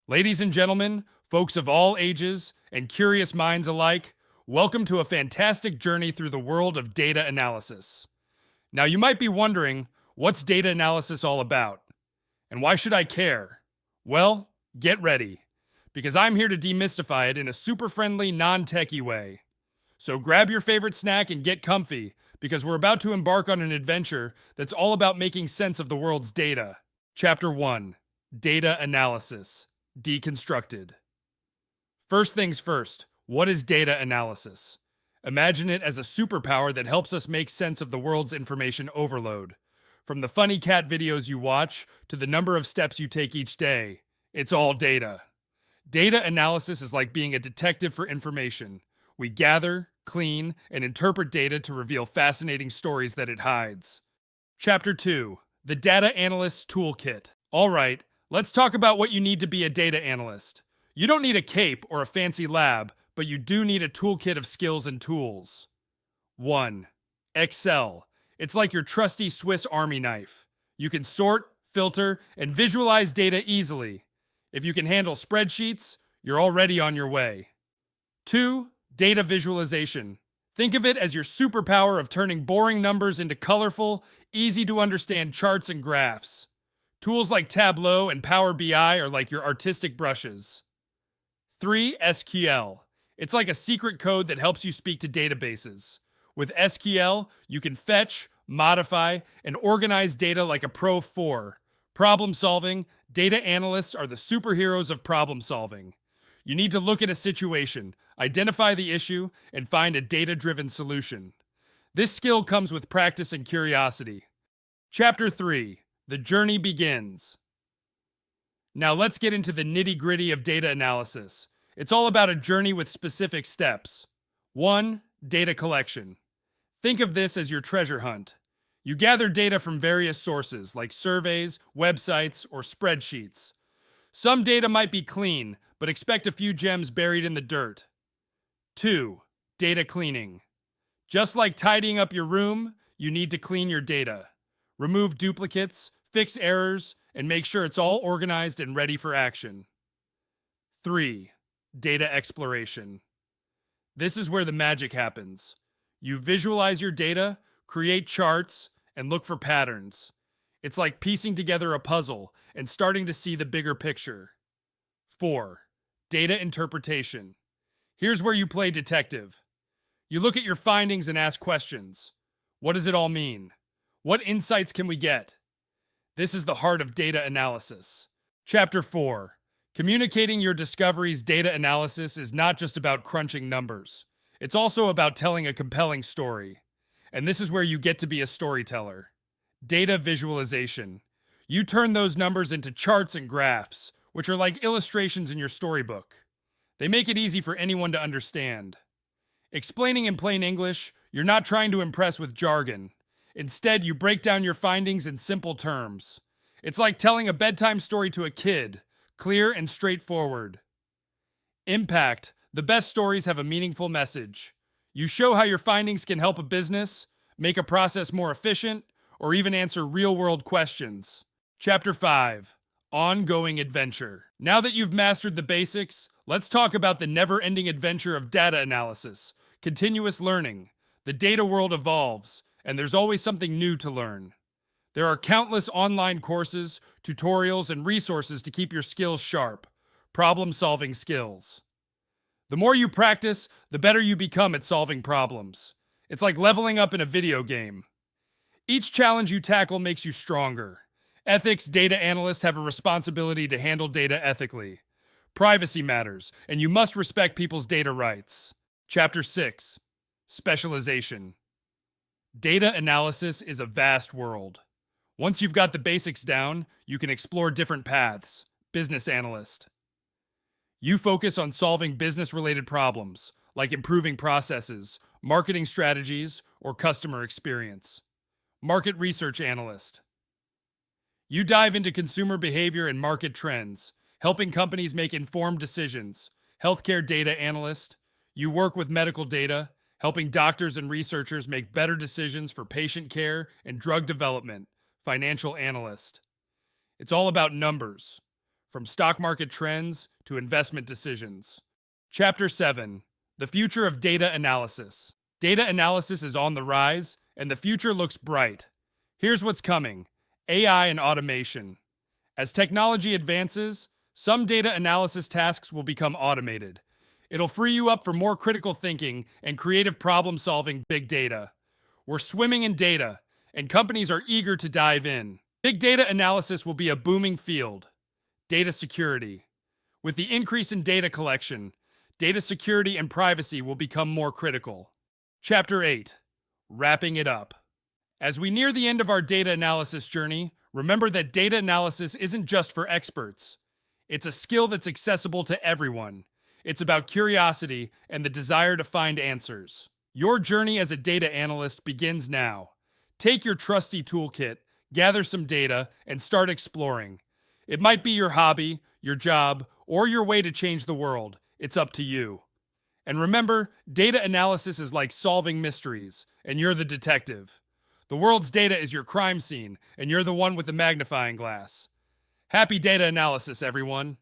Ladies and gentlemen, folks of all ages, and curious minds alike, welcome to a fantastic journey through the world of data analysis. Now, you might be wondering, what's data analysis all about? And why should I care? Well, get ready, because I'm here to demystify it in a super friendly, non-techie way. So grab your favorite snack and get comfy, because we're about to embark on an adventure that's all about making sense of the world's data. Chapter 1: Data Analysis. Deconstructed. First things first, what is data analysis? Imagine it as a superpower that helps us make sense of the world's information overload. From the funny cat videos you watch to the number of steps you take each day, it's all data. Data analysis is like being a detective for information. We gather, clean, and interpret data to reveal fascinating stories that it hides. Chapter 2: The Data Analyst's Toolkit. All right, let's talk about what you need to be a data analyst. You don't need a cape or a fancy lab, but you do need a toolkit of skills and tools. 1. Excel. It's like your trusty Swiss Army knife. You can sort, filter, and visualize data easily. If you can handle spreadsheets, you're already on your way. 2. Data visualization. Think of it as your superpower of turning boring numbers into colorful, easy-to-understand charts and graphs. Tools like Tableau and Power BI are like your artistic brushes. 3. SQL. It's like a secret code that helps you speak to databases. With SQL, you can fetch, modify, and organize data like a pro 4. Problem solving, data analysts are the superheroes of problem solving. You need to look at a situation, identify the issue, and find a data-driven solution. This skill comes with practice and curiosity. Chapter 3: The Journey Begins. Now let's get into the nitty-gritty of data analysis. It's all about a journey with specific steps. 1. Data collection. Think of this as your treasure hunt. You gather data from various sources like surveys, websites, or spreadsheets. Some data might be clean, but expect a few gems buried in the dirt. 2. Data cleaning. Just like tidying up your room, you need to clean your data. Remove duplicates, fix errors, and make sure it's all organized and ready for action. 3. Data exploration. This is where the magic happens. You visualize your data, create charts, and look for patterns. It's like piecing together a puzzle and starting to see the bigger picture. 4. Data interpretation. Here's where you play detective. You look at your findings and ask questions. What does it all mean? What insights can we get? This is the heart of data analysis. Chapter 4. Communicating your discoveries. Data analysis is not just about crunching numbers. It's also about telling a compelling story. And this is where you get to be a storyteller. Data visualization. You turn those numbers into charts and graphs, which are like illustrations in your storybook. They make it easy for anyone to understand. Explaining in plain English, you're not trying to impress with jargon. Instead, you break down your findings in simple terms. It's like telling a bedtime story to a kid, clear and straightforward. Impact. The best stories have a meaningful message. You show how your findings can help a business, make a process more efficient, or even answer real-world questions. Chapter 5. Ongoing adventure. Now that you've mastered the basics, let's talk about the never-ending adventure of data analysis. Continuous learning. The data world evolves, and there's always something new to learn. There are countless online courses, tutorials, and resources to keep your skills sharp. Problem-solving skills. The more you practice, the better you become at solving problems. It's like leveling up in a video game. Each challenge you tackle makes you stronger. Ethics. Data analysts have a responsibility to handle data ethically. Privacy matters, and you must respect people's data rights. Chapter 6. Specialization. Data analysis is a vast world. Once you've got the basics down, you can explore different paths. Business analyst. You focus on solving business-related problems, like improving processes, marketing strategies, or customer experience. Market research analyst. You dive into consumer behavior and market trends, helping companies make informed decisions. Healthcare data analyst. You work with medical data, helping doctors and researchers make better decisions for patient care and drug development. Financial analyst. It's all about numbers. from stock market trends to investment decisions. Chapter 7: The Future of Data Analysis. Data analysis is on the rise, and the future looks bright. Here's what's coming: AI and automation. As technology advances, some data analysis tasks will become automated. It'll free you up for more critical thinking and creative problem-solving big data. We're swimming in data, and companies are eager to dive in. Big data analysis will be a booming field. Data security. With the increase in data collection, data security and privacy will become more critical. Chapter 8: Wrapping it up. As we near the end of our data analysis journey, remember that data analysis isn't just for experts. It's a skill that's accessible to everyone. It's about curiosity and the desire to find answers. Your journey as a data analyst begins now. Take your trusty toolkit, gather some data, and start exploring. It might be your hobby, your job, or your way to change the world. It's up to you. And remember, data analysis is like solving mysteries, and you're the detective. The world's data is your crime scene, and you're the one with the magnifying glass. Happy data analysis, everyone!